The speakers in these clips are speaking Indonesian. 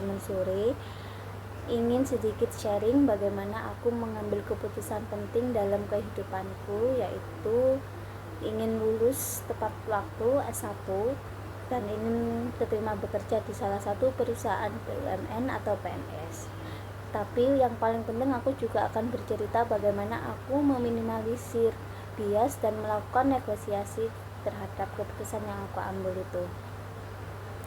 Timun Sore ingin sedikit sharing bagaimana aku mengambil keputusan penting dalam kehidupanku, yaitu ingin lulus tepat waktu S1 dan ingin diterima bekerja di salah satu perusahaan BUMN atau PNS. Tapi yang paling penting aku juga akan bercerita bagaimana aku meminimalisir bias dan melakukan negosiasi terhadap keputusan yang aku ambil itu.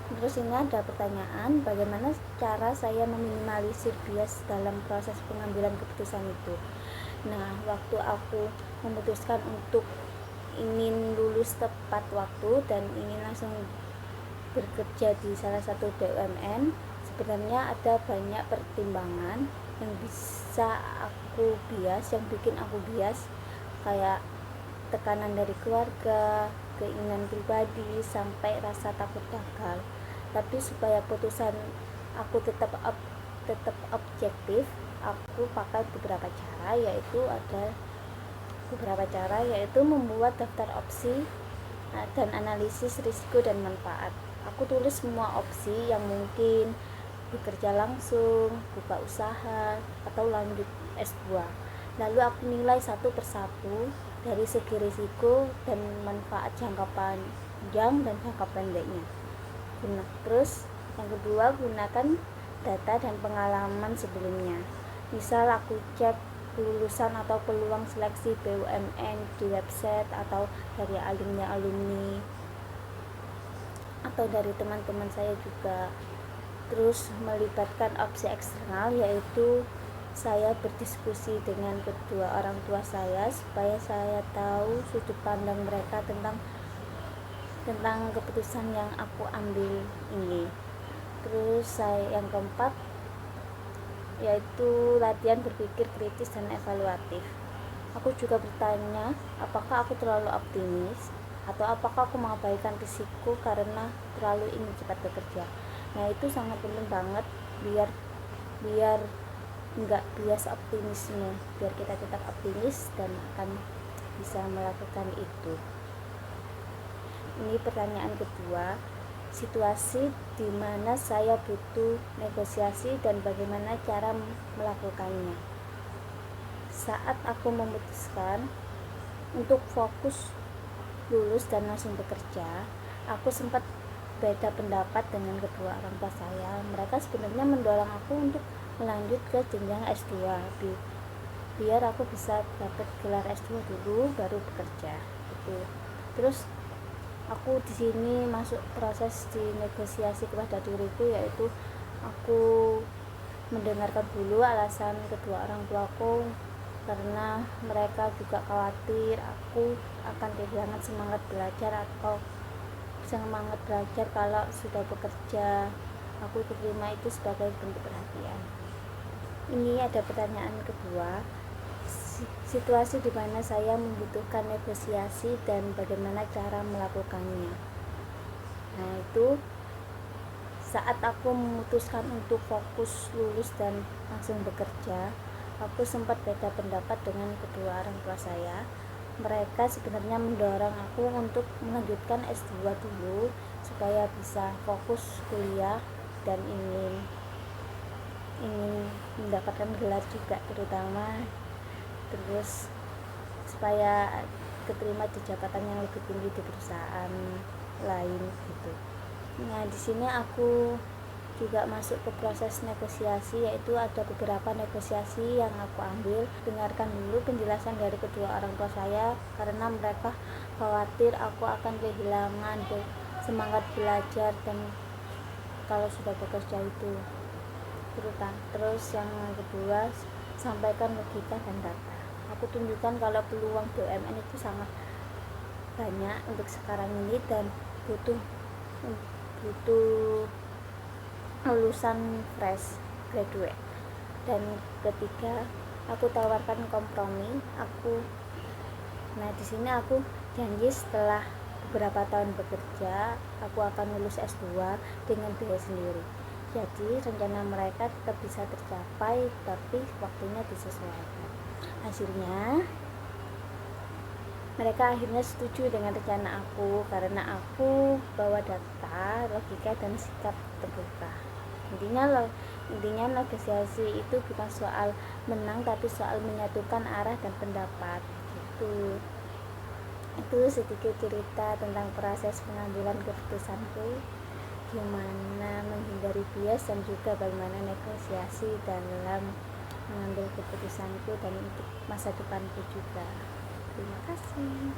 Terus ini ada pertanyaan, bagaimana cara saya meminimalisir bias dalam proses pengambilan keputusan itu. Nah, waktu aku memutuskan untuk ingin lulus tepat waktu dan ingin langsung bekerja di salah satu BUMN, sebenarnya ada banyak pertimbangan yang bisa aku bias, yang bikin aku bias, kayak tekanan dari keluarga, keinginan pribadi, sampai rasa takut gagal. Tapi supaya putusan aku tetap objektif, aku pakai beberapa cara, yaitu membuat daftar opsi dan analisis risiko dan manfaat. Aku tulis semua opsi yang mungkin, bekerja langsung, buka usaha, atau lanjut S2. Lalu aku nilai satu persatu dari segi risiko dan manfaat jangka panjang dan jangka pendeknya. Terus yang kedua, gunakan data dan pengalaman sebelumnya. Misal aku cek lulusan atau peluang seleksi BUMN di website atau dari alumni atau dari teman-teman saya juga. Terus melibatkan opsi eksternal, yaitu saya berdiskusi dengan kedua orang tua saya supaya saya tahu sudut pandang mereka tentang keputusan yang aku ambil ini. Terus yang keempat, yaitu latihan berpikir kritis dan evaluatif. Aku juga bertanya, apakah aku terlalu optimis atau apakah aku mengabaikan risiko karena terlalu ingin cepat bekerja. Nah, itu sangat penting banget biar nggak bias optimisme, biar kita tetap optimis dan akan bisa melakukan itu. Ini pertanyaan kedua, situasi di mana saya butuh negosiasi dan bagaimana cara melakukannya. Saat aku memutuskan untuk fokus lulus dan langsung bekerja, aku sempat beda pendapat dengan kedua orang tua saya. Mereka sebenarnya mendorong aku untuk melanjut ke jenjang S2 biar aku bisa dapat gelar S2 dulu baru bekerja gitu. Terus aku di sini masuk proses di negosiasi kepada diriku, yaitu aku mendengarkan dulu alasan kedua orang tuaku karena mereka juga khawatir aku akan kehilangan semangat belajar kalau sudah bekerja. Aku terima itu sebagai bentuk perhatian. Ini ada pertanyaan kedua, situasi di mana saya membutuhkan negosiasi dan bagaimana cara melakukannya. Nah, itu saat aku memutuskan untuk fokus lulus dan langsung bekerja, aku sempat beda pendapat dengan kedua orang tua saya. Mereka sebenarnya mendorong aku untuk melanjutkan S2 dulu supaya bisa fokus kuliah dan ingin mendapatkan gelar juga, terutama terus supaya keterima di jabatan yang lebih tinggi di perusahaan lain gitu. Nah, di sini aku juga masuk ke proses negosiasi, yaitu ada beberapa negosiasi yang aku ambil. Dengarkan dulu penjelasan dari kedua orang tua saya karena mereka khawatir aku akan kehilangan semangat belajar dan kalau sudah bekerja itu. Terus yang kedua, sampaikan logika dan data. Aku tunjukkan kalau peluang BUMN itu sangat banyak untuk sekarang ini dan butuh lulusan fresh graduate. Dan ketiga, aku tawarkan kompromi. Nah, di sini aku janji setelah beberapa tahun bekerja, aku akan lulus S2 dengan biaya sendiri. Jadi rencana mereka tetap bisa tercapai, tapi waktunya disesuaikan. Hasilnya, mereka akhirnya setuju dengan rencana aku karena aku bawa data, logika, dan sikap terbuka. Intinya negosiasi itu bukan soal menang, tapi soal menyatukan arah dan pendapat gitu. Itu sedikit cerita tentang proses pengambilan keputusanku, gimana menghindari bias dan juga bagaimana negosiasi dalam mengambil keputusanku dan untuk masa depanku juga. Terima kasih.